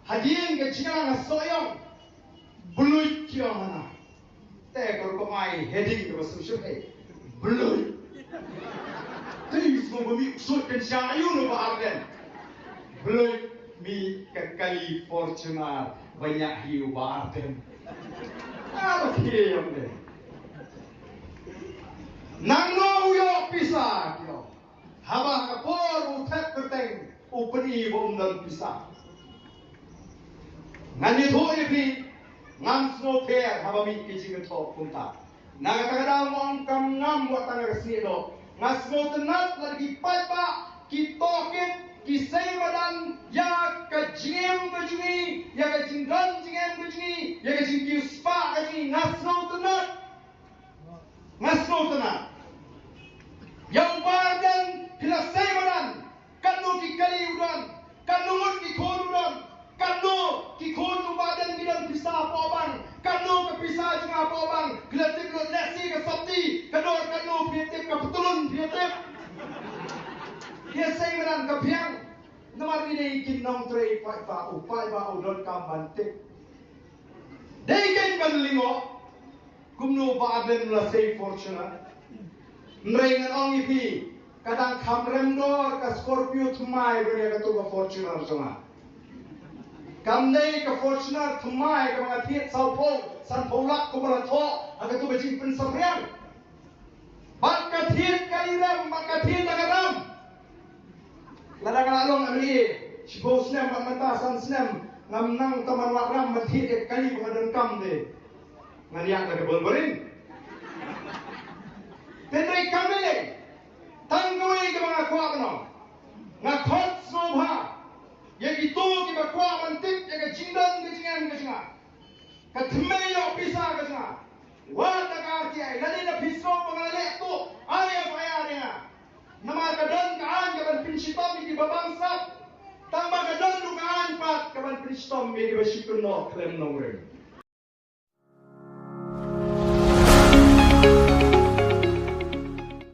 hadirin ke jingan soyong bului kia mana te kalau kemai heading ke bahasa Indonesia bului tapi semua bumi usut kan syayu no bahagian bului mi ke kali Fortuner banyak hiu bahagian apa kiam deh nang no yo pisah yo haba kapor utak kerteng upeni bomdan pisah ngani thoi pi ngam snow fair haba mi kici ke top punta naga tagada mong kam ngam watang resni do ngas snow tenat lagi papa ki toket ki seimadan ya ka jingem ka jingi ya ka jinggan jingem ka jingi ya ka jingki spa ka jingi ngas snow tenat yang badan pila seimadan kanu ki kali udan kanu ngut ki khon udan kanu ki khon badan bidan pisah pobang kanu ke pisah juga pobang gelatik lo nasi ke sabti kanu pietip ke petulun pietip dia seimadan ke piang nama ini ikin nong trei pa upai ba udon kambantik deikan banlingo kumno badan la sei fortuna Meringan ong ipi kadang kamrem dor ka Scorpio thumai beri ka tu ka Fortuner sama. Kamnei ka Fortuner thumai ka mga thiet saupo san polak ko bara tho aga tu beci pen samriang. Bak ka thiet ka iram bak ka thiet agaram. Ladang along ami sibo snem mata san snem ngam nang taman wakram mathiet kali pengadan kam de. Ngaliang ka bolborin. Tenai kami tanggui ke mga kuat no, ngakot sobha, yang itu kita kuat mantik, yang jindan ke jingan, katmeyo pisah ke jingan, wala karti ay, lali na piso pengalek tu, ayah dia, nama kadan kaan kaban pinshitom di babangsap, tambah kadan lukaan pat kaban pinshitom di basikun no klem nongre.